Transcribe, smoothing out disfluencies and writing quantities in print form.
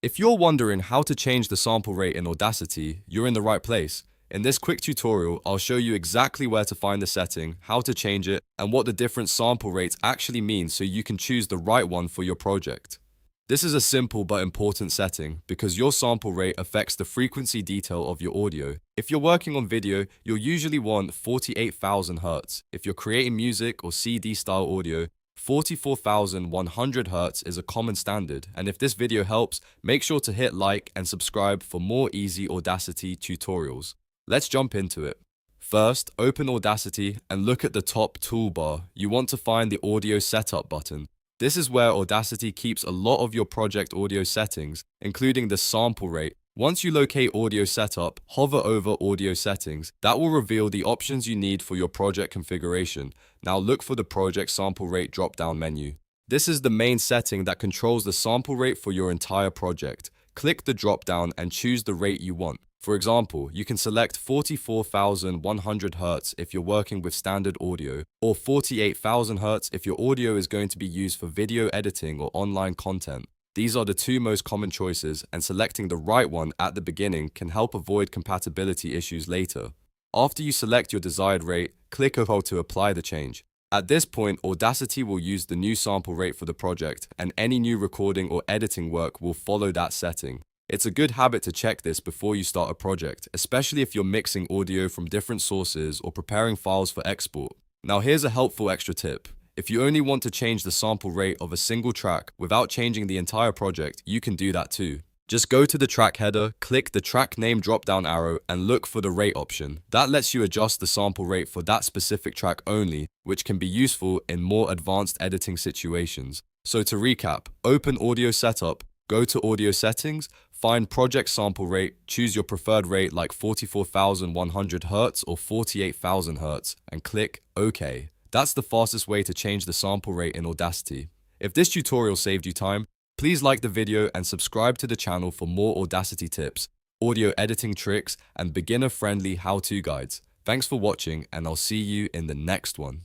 If you're wondering how to change the sample rate in Audacity, you're in the right place. In this quick tutorial, I'll show you exactly where to find the setting, how to change it, and what the different sample rates actually mean so you can choose the right one for your project. This is a simple but important setting because your sample rate affects the frequency detail of your audio. If you're working on video, you'll usually want 48,000 Hz. If you're creating music or CD style audio, 44,100 Hz is a common standard, and if this video helps, make sure to hit like and subscribe for more easy Audacity tutorials. Let's jump into it. First, open Audacity and look at the top toolbar. You want to find the Audio Setup button. This is where Audacity keeps a lot of your project audio settings, including the sample rate. Once you locate Audio Setup, hover over Audio Settings. That will reveal the options you need for your project configuration. Now look for the Project Sample Rate drop-down menu. This is the main setting that controls the sample rate for your entire project. Click the drop-down and choose the rate you want. For example, you can select 44,100 Hz if you're working with standard audio, or 48,000 Hz if your audio is going to be used for video editing or online content. These are the two most common choices, and selecting the right one at the beginning can help avoid compatibility issues later. After you select your desired rate, click OK to apply the change. At this point, Audacity will use the new sample rate for the project, and any new recording or editing work will follow that setting. It's a good habit to check this before you start a project, especially if you're mixing audio from different sources or preparing files for export. Now here's a helpful extra tip. If you only want to change the sample rate of a single track without changing the entire project, you can do that too. Just go to the track header, click the track name drop-down arrow, and look for the rate option. That lets you adjust the sample rate for that specific track only, which can be useful in more advanced editing situations. So to recap, open Audio Setup, go to Audio Settings, find Project Sample Rate, choose your preferred rate like 44,100 Hz or 48,000 Hz, and click OK. That's the fastest way to change the sample rate in Audacity. If this tutorial saved you time, please like the video and subscribe to the channel for more Audacity tips, audio editing tricks, and beginner-friendly how-to guides. Thanks for watching, and I'll see you in the next one.